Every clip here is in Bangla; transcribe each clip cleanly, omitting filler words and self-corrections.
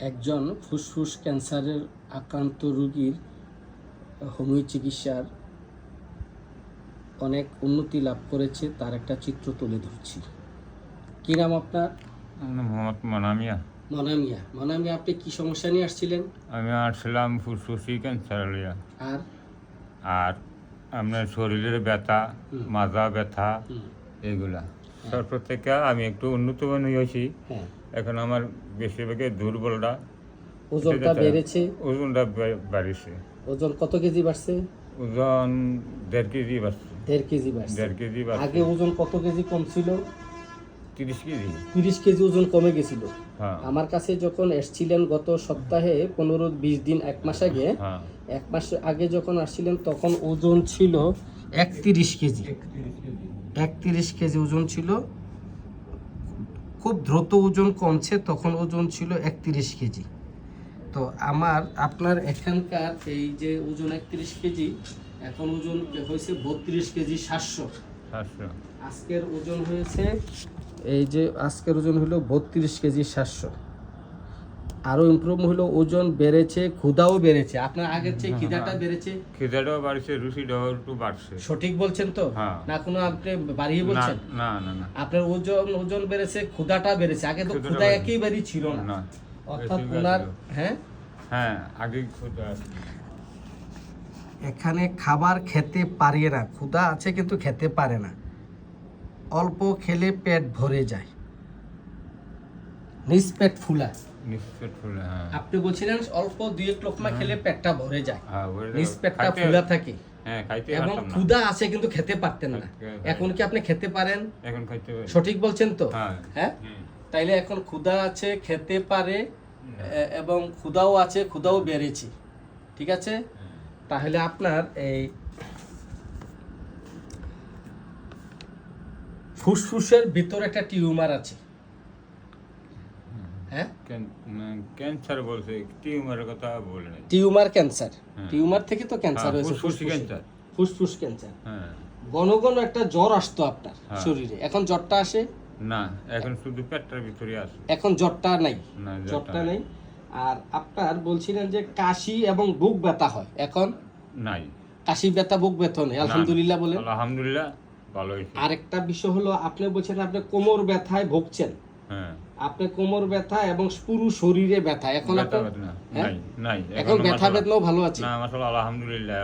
একজন ফুসফুস ক্যান্সারের আক্রান্ত রোগীর হোমিও চিকিৎসার অনেক উন্নতি লাভ করেছে তার একটা চিত্র তুলে ধরছি। কী নাম আপনার? মোহাম্মদ মনামিয়া। মনামিয়া, আপনি কি সমস্যা নিয়ে আসছিলেন? আমি আসছিলাম ফুসফুসি ক্যান্সার লিয়া। আর আর আপনার শরীরের ব্যথা, মাজা ব্যথা, এগুলা তারপর থেকে আমি একটু উন্নত হয়েছি। এখন আমার বেশিরভাগই দুর্বলটা, ওজনটা বেড়েছে? ওজনটা বাড়িছে। ওজন কত কেজি বাড়ছে? ওজন 1.5 কেজি বাড়ছে। 1.5 কেজি বাড়ছে। 1.5 কেজি বাড়ছে। আগে ওজন কত কেজি কম ছিল? 30 কেজি। 30 কেজি ওজন কমে গেছিল। হ্যাঁ। আমার কাছে যখন এসেছিলেন গত সপ্তাহে 15-20 দিন, 1 মাস আগে, হ্যাঁ, 1 মাস আগে যখন আসছিলেন তখন ওজন ছিল 31 কেজি। 31 কেজি ওজন ছিল। খুব দ্রুত ওজন কমছে, তখন ওজন ছিল 31 কেজি। তো আপনার এখানকার এই যে ওজন 31 কেজি, এখন ওজন হয়েছে 32 কেজি 700। আজকের ওজন হয়েছে, এই যে আজকের ওজন হলো 32 কেজি 700। আরও ইমপ্রুভ হলো, ওজন বেড়েছে, ক্ষুধাও বেড়েছে। আপনার আগের চেয়ে খিদাটা বেড়েছে? খিদাটাও বাড়ছে, রুচিটাও একটু বাড়ছে। সঠিক বলছেন তো? হ্যাঁ। না কোনো আপনি বাড়িয়ে বলছেন? না না না, আপনার ওজন বেড়েছে, ক্ষুধাটা বেড়েছে। আগে তো ক্ষুধা একেবারেই ছিল না। অর্থাৎ ওনার হ্যাঁ আগে ক্ষুধা। এখানে খাবার খেতে পারে না, ক্ষুধা আছে কিন্তু খেতে পারে না, অল্প খেলে পেট ভরে যায়, নিজ পেট ফুলা। আপনি বলছিলেন অল্প 2-1 লোকমা খেলে পেটটা ভরে যায়, নিজ পেটটা ফুলা থাকে এবং ক্ষুধা আছে কিন্তু খেতে পারতেন না। এখন কি আপনি খেতে পারেন? এখন খাইতে পারি। সঠিক বলছেন তো? হ্যাঁ। তাইলে এখন ক্ষুধা আছে, খেতে পারে, এবং ক্ষুধাও আছে, ক্ষুধাও বেড়েছে। ঠিক আছে? তাহলে আপনার এই ফুসফুসের ভিতরে একটা টিউমার আছে। হ্যাঁ, ক্যান্সার বলছে, টিউমারের কথা বলে নাই। টিউমার ক্যান্সার, টিউমার থেকে তো ক্যান্সার হয়েছে, ফুসফুস ক্যান্সার। ঘন ঘন একটা জ্বর আসতো আপনার শরীরে, এখন জ্বরটা আসে না, এখন শুধু পেটটার ভিতরে আসে। এখন জ্বরটা নাই, জ্বরটা নেই। আর আপনার বলছিলেন যে কাশি এবং বুক ব্যথা হয়, এখন নাই। কাশি ব্যথা, বুক ব্যথা নেই, আলহামদুলিল্লাহ বলেন। আলহামদুলিল্লাহ, ভালো হয়েছে। আরেকটা বিষয় হলো, আপনি বলছেন আপনি কোমর ব্যথায় ভুগছেন। হ্যাঁ, আপনি কোমর ব্যথা এবং পুরো শরীরে ব্যথা, এখন নাই নাই, এখন ব্যথা বেদনাও ভালো আছে? না, মাশাআল্লাহ, আলহামদুলিল্লাহ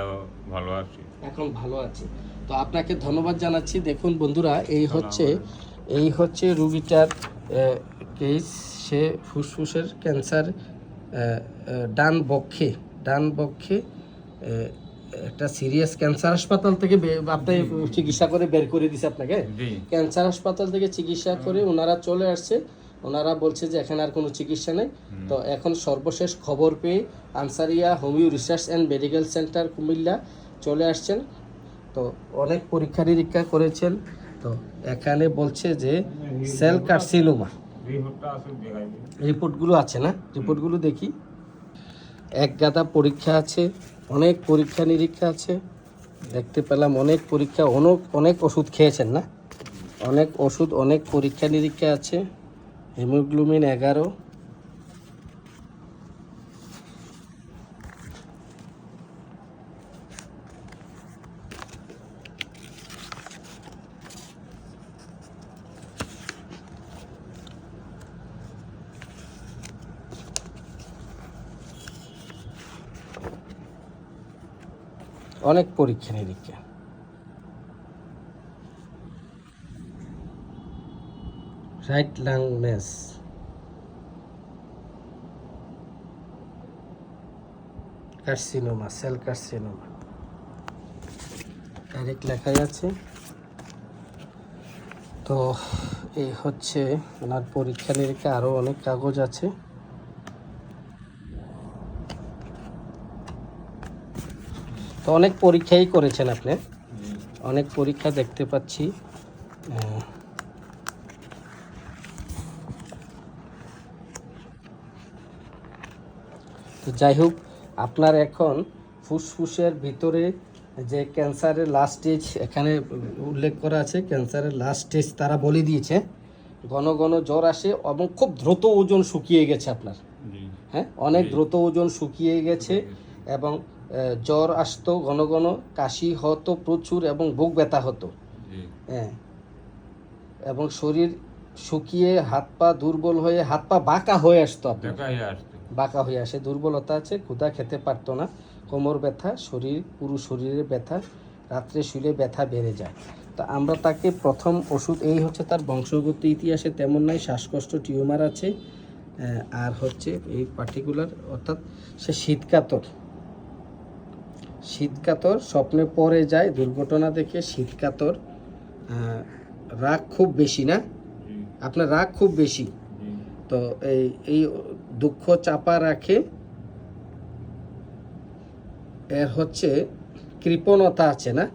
ভালো আছি, এখন ভালো আছি। তো আপনাকে ধন্যবাদ জানাচ্ছি। দেখুন বন্ধুরা, এই হচ্ছে রোগীটার কেস। সে ফুসফুসের ক্যান্সার, ডান বক্ষে একটা সিরিয়াস ক্যান্সার হাসপাতাল থেকে আপনি চিকিৎসা করে বের করে দিছে আপনাকে। ক্যান্সার হাসপাতাল থেকে চিকিৎসা করে ওনারা চলে আসছে। ওনারা বলছে যে এখানে আর কোনো চিকিৎসা নেই। তো এখন সর্বশেষ খবর পেয়ে Ansaria homeo research and medical centre Comilla চলে আসছেন। তো অনেক পরীক্ষা নিরীক্ষা করেছেন, তো এখানে বলছে যে সেল কার্সিনোমা। রিপোর্টগুলো আছে না? রিপোর্টগুলো দেখি। এক গাদা পরীক্ষা আছে, অনেক পরীক্ষা নিরীক্ষা আছে, দেখতে পেলাম অনেক পরীক্ষা, অনেক ওষুধ খেয়েছেন না? অনেক ওষুধ, অনেক পরীক্ষা নিরীক্ষা আছে। হিমোগ্লোবিন 11, অনেক পরীক্ষা নিরীক্ষা। Right lung mass, carcinoma, cell carcinoma, direct লেখাই আছে। তো এই হচ্ছে ওনার পরীক্ষা নিরীক্ষা, আরও অনেক কাগজ আছে। তো অনেক পরীক্ষাই করেছেন আপনি, অনেক পরীক্ষা দেখতে পাচ্ছি। তো যাই হোক, আপনার এখন ফুসফুসের ভিতরে যে ক্যান্সারের লাস্ট স্টেজ এখানে উল্লেখ করা আছে, ক্যান্সারের লাস্ট স্টেজ তারা বলে দিয়েছে। ঘন ঘন জ্বর আসে এবং খুব দ্রুত ওজন শুকিয়ে গেছে আপনার। হ্যাঁ, অনেক জি। দ্রুত ওজন শুকিয়ে গেছে এবং জ্বর আসতো ঘন ঘন, কাশি হতো প্রচুর এবং বুক ব্যথা হতো। জি হ্যাঁ, এবং শরীর শুকিয়ে হাত পা দুর্বল হয়ে হাত পা বাঁকা হয়ে আসতো আপনার, দেখাই আসতো। বাঁকা হয়ে আসে, দুর্বলতা আছে, ক্ষুধা খেতে পারতো না, কোমর ব্যথা, পুরো শরীরে ব্যথা, রাত্রে শুলে ব্যথা বেড়ে যায়। তো আমরা তাকে প্রথম ওষুধ, এই হচ্ছে তার বংশগত ইতিহাসে তেমন নাই, শ্বাসকষ্ট, টিউমার আছে, আর হচ্ছে এই পার্টিকুলার, অর্থাৎ সে শীতকাতর, স্বপ্নে পড়ে যায়, দুর্ঘটনা দেখে শীতকাতর, রাগ খুব বেশি না, জি আপনার রাগ খুব বেশি, জি তো এই দুঃখ চাপা রাখে, এর হচ্ছে কৃপণতা আছে না,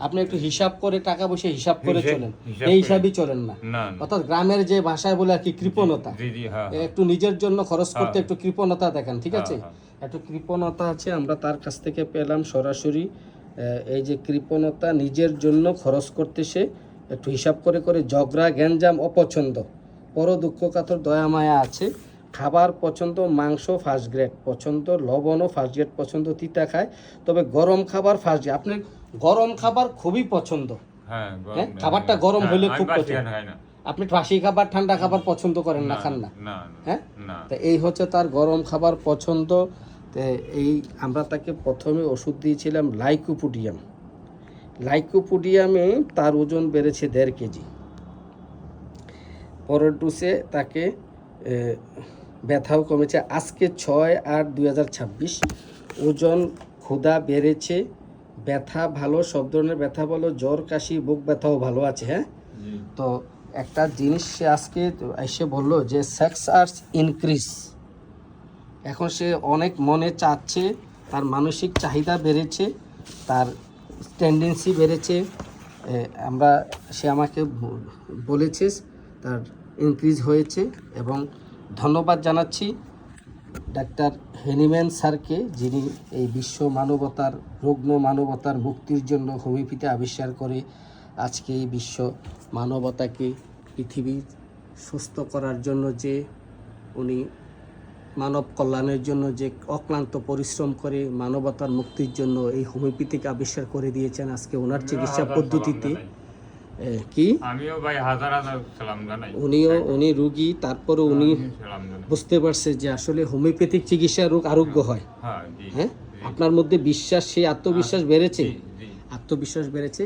আপনি একটু হিসাব করে টাকা পয়সা হিসাব করে চলেন, হিসাব এই করে। হিসাবই চলেন না, না অর্থাৎ গ্রামের যে ভাষায় বলে আর কি কৃপণতা, জি জি হ্যাঁ একটু নিজের জন্য খরচ করতে হ্যাঁ। একটু কৃপণতা দেখান, ঠিক আছে, হ্যাঁ, একটু কৃপণতা আছে, আমরা তার কাছ থেকে পেলাম সরাসরি। এই যে কৃপণতা, নিজের জন্য খরচ করতে সে একটু হিসাব করে করে, ঝগড়া গ্যাঞ্জাম অপছন্দ, পর দুঃখ কাতর, দয়া মায়া আছে, খাবার পছন্দ, মাংস ফার্স্ট গ্রেড পছন্দ, লবণও ফার্স্ট গ্রেড পছন্দ, তিতা খায়, তবে গরম খাবার ফার্স্ট গ্রেড, আপনার গরম খাবার খুবই পছন্দ, হ্যাঁ হ্যাঁ, খাবারটা গরম হলে খুব বাসি পছন্দ, হয় না। আপনি বাসি খাবার ঠান্ডা খাবার পছন্দ করেন না, খান না, না হ্যাঁ, না তো এই হচ্ছে তার গরম খাবার পছন্দ। তো এই আমরা তাকে প্রথমে ওষুধ দিয়েছিলাম লাইকোপোডিয়ামে তার ওজন বেড়েছে 1.5 কেজি। পরের ডোজে তাকে ব্যথাও কমেছে, আজকে 6/8/2026, ওজন, ক্ষুধা বেড়েছে, ব্যথা ভালো, সব ধরনের ব্যথা ভালো, জ্বর কাশি বুক ব্যথাও ভালো আছে। হ্যাঁ, জি তো একটা জিনিস সে আজকে এসে বললো যে সেক্স আর্টস ইনক্রিজ, এখন সে অনেক মনে চাচ্ছে, তার মানসিক চাহিদা বেড়েছে, তার টেন্ডেন্সি বেড়েছে, সে আমাকে বলেছে তার ইনক্রিজ হয়েছে। এবং ধন্যবাদ জানাচ্ছি ডাক্তার হেনিম্যান স্যারকে, যিনি এই বিশ্ব মানবতার, রুগ্ন মানবতার মুক্তির জন্য হোমিওপ্যাথি আবিষ্কার করে আজকে এই বিশ্ব মানবতাকে, পৃথিবী সুস্থ করার জন্য যে উনি মানব কল্যাণের জন্য যে অক্লান্ত পরিশ্রম করে মানবতার মুক্তির জন্য এই হোমিওপ্যাথিক আবিষ্কার করে দিয়েছেন। আজকে ওনার চিকিৎসা পদ্ধতিতে কি আমিও ভাই হাজার হাজার সালাম জানাই। উনি রুগী, তারপরে উনি সালাম জানাই। বুঝতে পারছে যে আসলে হোমিওপ্যাথিক চিকিৎসা রোগ আরোগ্য হয়। হ্যাঁ জি হ্যাঁ, আপনার মধ্যে বিশ্বাস, সেই আত্মবিশ্বাস বেড়েছে, জি জি আত্মবিশ্বাস বেড়েছে।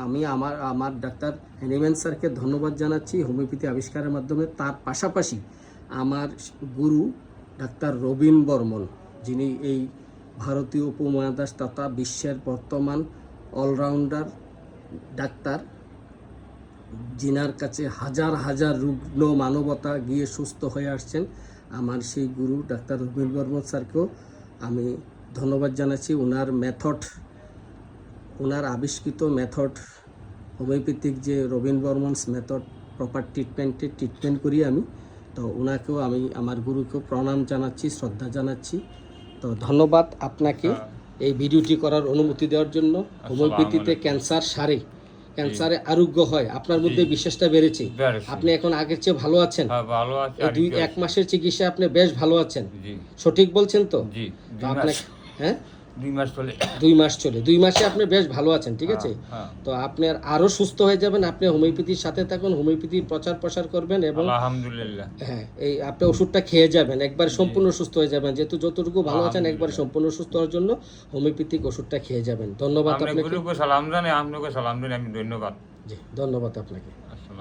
আমি আমার ডাক্তার হেনিম্যান স্যারকে ধন্যবাদ জানাচ্ছি হোমিওপ্যাথি আবিষ্কারের মাধ্যমে। তার পাশাপাশি আমার গুরু ডাক্তার রবিন বর্মন, যিনি এই ভারতীয় উপমহাদেশ তথা বিশ্বের বর্তমান অলরাউন্ডার ডাক্তার, যিনার কাছে হাজার হাজার রুগ্ন মানবতা গিয়ে সুস্থ হয়ে আসছেন, আমার সেই গুরু ডাক্তার রবিন বর্মন স্যারকেও আমি ধন্যবাদ জানাচ্ছি। ওনার আবিষ্কৃত মেথড, হোমিওপ্যাথিক যে রবিন বর্মনস মেথড, প্রপার ট্রিটমেন্ট করি আমি, তো ওনাকেও আমি, আমার গুরুকেও প্রণাম জানাচ্ছি, শ্রদ্ধা জানাচ্ছি। তো ধন্যবাদ আপনাকে এই ভিডিওটি করার অনুমতি দেওয়ার জন্য। হোমিওপ্যাথিতে ক্যান্সার সারে, ক্যান্সারে আরোগ্য হয়, আপনার মধ্যে বিশ্বাসটা বেড়েছে, আপনি এখন আগের চেয়ে ভালো আছেন, হ্যাঁ ভালো আছে। এই 1 মাসের চিকিৎসা আপনি বেশ ভালো আছেন, জি সঠিক বলছেন তো? জি তো আপনাকে, হ্যাঁ, 2 মাস চলে। 2 মাস চলে, 2 মাসে আপনি বেশ ভালো আছেন, ঠিক আছে, হ্যাঁ তো আপনি আরো সুস্থ হয়ে যাবেন। আপনি হোমিওপ্যাথির সাথে থাকুন, হোমিওপ্যাথির প্রচার প্রসার করবেন, এবং আলহামদুলিল্লাহ। হ্যাঁ, এই আপনি ওষুধটা খেয়ে যাবেন, একবার সম্পূর্ণ সুস্থ হয়ে যাবেন, যেহেতু যতটুকু ভালো আছেন একবার সম্পূর্ণ সুস্থ হওয়ার জন্য হোমিওপ্যাথিক ওষুধটা খেয়ে যাবেন। ধন্যবাদ আপনি আপনাকে। গুরুকে সালাম জানাই, আপনাকে সালাম জানাই, আমি ধন্যবাদ। জি, ধন্যবাদ আপনাকে।